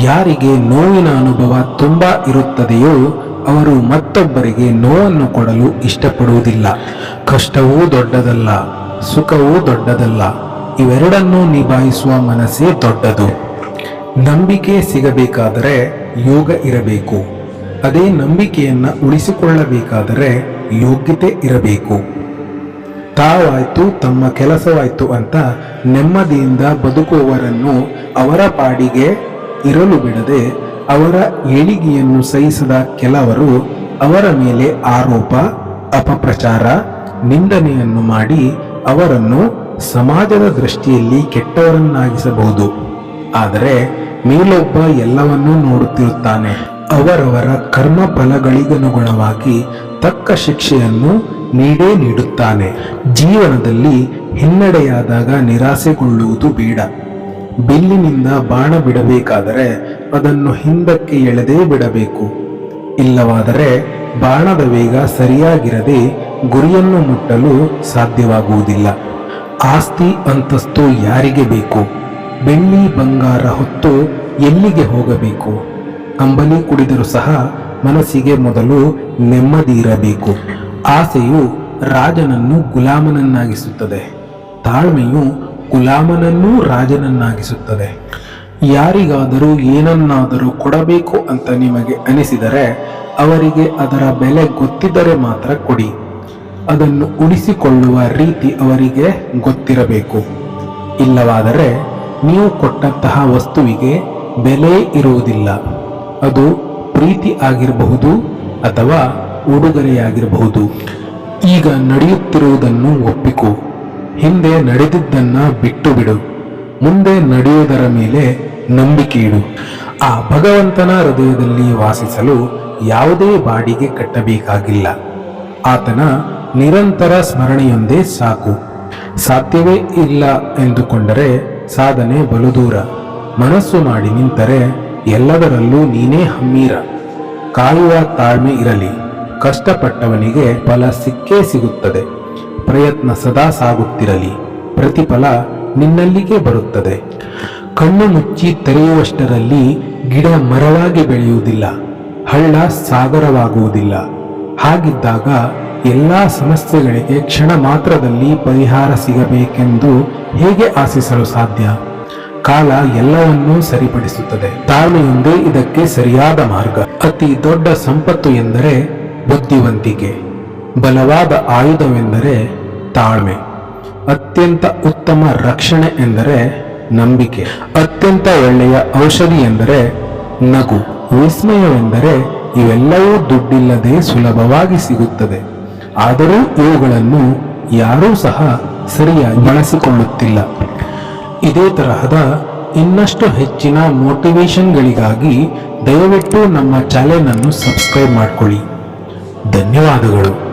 ಯಾರಿಗೆ ನೋವಿನ ಅನುಭವ ತುಂಬಾ ಇರುತ್ತದೆಯೋ ಅವರು ಮತ್ತೊಬ್ಬರಿಗೆ ನೋವನ್ನು ಕೊಡಲು ಇಷ್ಟಪಡುವುದಿಲ್ಲ. ಕಷ್ಟವೂ ದೊಡ್ಡದಲ್ಲ, ಸುಖವೂ ದೊಡ್ಡದಲ್ಲ, ಇವೆರಡನ್ನೂ ನಿಭಾಯಿಸುವ ಮನಸ್ಸೇ ದೊಡ್ಡದು. ನಂಬಿಕೆ ಸಿಗಬೇಕಾದರೆ ಯೋಗ ಇರಬೇಕು. ಅದೇ ನಂಬಿಕೆಯನ್ನು ಉಳಿಸಿಕೊಳ್ಳಬೇಕಾದರೆ ಯೋಗ್ಯತೆ ಇರಬೇಕು. ತಾವಾಯ್ತು ತಮ್ಮ ಕೆಲಸವಾಯ್ತು ಅಂತ ನೆಮ್ಮದಿಯಿಂದ ಬದುಕುವವರನ್ನು ಅವರ ಪಾಡಿಗೆ ಇರಲು ಬಿಡದೆ ಅವರ ಏಳಿಗೆಯನ್ನು ಸಹಿಸದ ಕೆಲವರು ಅವರ ಮೇಲೆ ಆರೋಪ, ಅಪಪ್ರಚಾರ, ನಿಂದನೆಯನ್ನು ಮಾಡಿ ಅವರನ್ನು ಸಮಾಜದ ದೃಷ್ಟಿಯಲ್ಲಿ ಕೆಟ್ಟವರನ್ನಾಗಿಸಬಹುದು. ಆದರೆ ಮೇಲೊಬ್ಬ ಎಲ್ಲವನ್ನೂ ನೋಡುತ್ತಿರುತ್ತಾನೆ. ಅವರವರ ಕರ್ಮ ಫಲಗಳಿಗನುಗುಣವಾಗಿ ತಕ್ಕ ಶಿಕ್ಷೆಯನ್ನು ನೀಡೇ ನೀಡುತ್ತಾನೆ. ಜೀವನದಲ್ಲಿ ಹಿನ್ನಡೆಯಾದಾಗ ನಿರಾಸೆಗೊಳ್ಳುವುದು ಬೇಡ. ಬಿಲ್ಲಿನಿಂದ ಬಾಣ ಬಿಡಬೇಕಾದರೆ ಅದನ್ನು ಹಿಂದಕ್ಕೆ ಎಳೆದೇ ಬಿಡಬೇಕು. ಇಲ್ಲವಾದರೆ ಬಾಣದ ವೇಗ ಸರಿಯಾಗಿರದೆ ಗುರಿಯನ್ನು ಮುಟ್ಟಲು ಸಾಧ್ಯವಾಗುವುದಿಲ್ಲ. ಆಸ್ತಿ ಅಂತಸ್ತು ಯಾರಿಗೆ ಬೇಕು? ಬೆಳ್ಳಿ ಬಂಗಾರ ಹೊತ್ತು ಎಲ್ಲಿಗೆ ಹೋಗಬೇಕು? ಅಂಬಲಿ ಕುಡಿದರೂ ಸಹ ಮನಸ್ಸಿಗೆ ಮೊದಲು ನೆಮ್ಮದಿ ಇರಬೇಕು. ಆಸೆಯು ರಾಜನನ್ನು ಗುಲಾಮನನ್ನಾಗಿಸುತ್ತದೆ, ತಾಳ್ಮೆಯು ಗುಲಾಮನನ್ನೂ ರಾಜನನ್ನಾಗಿಸುತ್ತದೆ. ಯಾರಿಗಾದರೂ ಏನನ್ನಾದರೂ ಕೊಡಬೇಕು ಅಂತ ನಿಮಗೆ ಅನಿಸಿದರೆ ಅವರಿಗೆ ಅದರ ಬೆಲೆ ಗೊತ್ತಿದ್ದರೆ ಮಾತ್ರ ಕೊಡಿ. ಅದನ್ನು ಉಳಿಸಿಕೊಳ್ಳುವ ರೀತಿ ಅವರಿಗೆ ಗೊತ್ತಿರಬೇಕು. ಇಲ್ಲವಾದರೆ ನೀವು ಕೊಟ್ಟಂತಹ ವಸ್ತುವಿಗೆ ಬೆಲೆ ಇರುವುದಿಲ್ಲ. ಅದು ಪ್ರೀತಿ ಆಗಿರಬಹುದು ಅಥವಾ ಉಡುಗೊರೆಯಾಗಿರಬಹುದು. ಈಗ ನಡೆಯುತ್ತಿರುವುದನ್ನು ಒಪ್ಪಿಕೋ. ಹಿಂದೆ ನಡೆದಿದ್ದನ್ನ ಬಿಟ್ಟು ಬಿಡು. ಮುಂದೆ ನಡೆಯುವುದರ ಮೇಲೆ ನಂಬಿಕೆ ಇಡು. ಆ ಭಗವಂತನ ಹೃದಯದಲ್ಲಿ ವಾಸಿಸಲು ಯಾವುದೇ ಬಾಡಿಗೆ ಕಟ್ಟಬೇಕಾಗಿಲ್ಲ. ಆತನ ನಿರಂತರ ಸ್ಮರಣೆಯೊಂದೇ ಸಾಕು. ಸಾಧ್ಯವೇ ಇಲ್ಲ ಎಂದುಕೊಂಡರೆ ಸಾಧನೆ ಬಲು ದೂರ. ಮನಸ್ಸು ಮಾಡಿ ನಿಂತರೆ ಎಲ್ಲದರಲ್ಲೂ ನೀನೇ ಹಮ್ಮೀರ. ಕಾಯುವ ತಾಳ್ಮೆ ಇರಲಿ. ಕಷ್ಟಪಟ್ಟವನಿಗೆ ಫಲ ಸಿಕ್ಕೇ ಸಿಗುತ್ತದೆ. ಪ್ರಯತ್ನ ಸದಾ ಸಾಗುತ್ತಿರಲಿ. ಪ್ರತಿಫಲ ನಿನ್ನಲ್ಲಿಗೆ ಬರುತ್ತದೆ. ಕಣ್ಣು ಮುಚ್ಚಿ ತೆರೆಯುವಷ್ಟರಲ್ಲಿ ಗಿಡ ಮರವಾಗಿ ಬೆಳೆಯುವುದಿಲ್ಲ, ಹಳ್ಳ ಸಾಗರವಾಗುವುದಿಲ್ಲ. ಹಾಗಿದ್ದಾಗ ಎಲ್ಲಾ ಸಮಸ್ಯೆಗಳಿಗೆ ಕ್ಷಣ ಮಾತ್ರದಲ್ಲಿ ಪರಿಹಾರ ಸಿಗಬೇಕೆಂದು ಹೇಗೆ ಆಶಿಸಲು ಸಾಧ್ಯ? ಕಾಲ ಎಲ್ಲವನ್ನೂ ಸರಿಪಡಿಸುತ್ತದೆ. ತಾಳ್ಮೆಯೊಂದೇ ಇದಕ್ಕೆ ಸರಿಯಾದ ಮಾರ್ಗ. ಅತಿ ದೊಡ್ಡ ಸಂಪತ್ತು ಎಂದರೆ ಬುದ್ಧಿವಂತಿಕೆ. ಬಲವಾದ ಆಯುಧವೆಂದರೆ ತಾಳ್ಮೆ. ಅತ್ಯಂತ ಉತ್ತಮ ರಕ್ಷಣೆ ಎಂದರೆ ನಂಬಿಕೆ. ಅತ್ಯಂತ ಒಳ್ಳೆಯ ಔಷಧಿ ಎಂದರೆ ನಗು. ವಿಸ್ಮಯವೆಂದರೆ ಇವೆಲ್ಲವೂ ದುಡ್ಡಿಲ್ಲದೆ ಸುಲಭವಾಗಿ ಸಿಗುತ್ತದೆ. ಆದರೂ ಇವುಗಳನ್ನು ಯಾರೂ ಸಹ ಸರಿಯಾಗಿ ಬಳಸಿಕೊಳ್ಳುತ್ತಿಲ್ಲ. ಇದೇ ತರಹದ ಇನ್ನಷ್ಟು ಹೆಚ್ಚಿನ ಮೋಟಿವೇಶನ್ಗಳಿಗಾಗಿ ದಯವಿಟ್ಟು ನಮ್ಮ ಚಾನೆಲ್ ಅನ್ನು ಸಬ್ಸ್ಕ್ರೈಬ್ ಮಾಡಿಕೊಳ್ಳಿ. ಧನ್ಯವಾದಗಳು.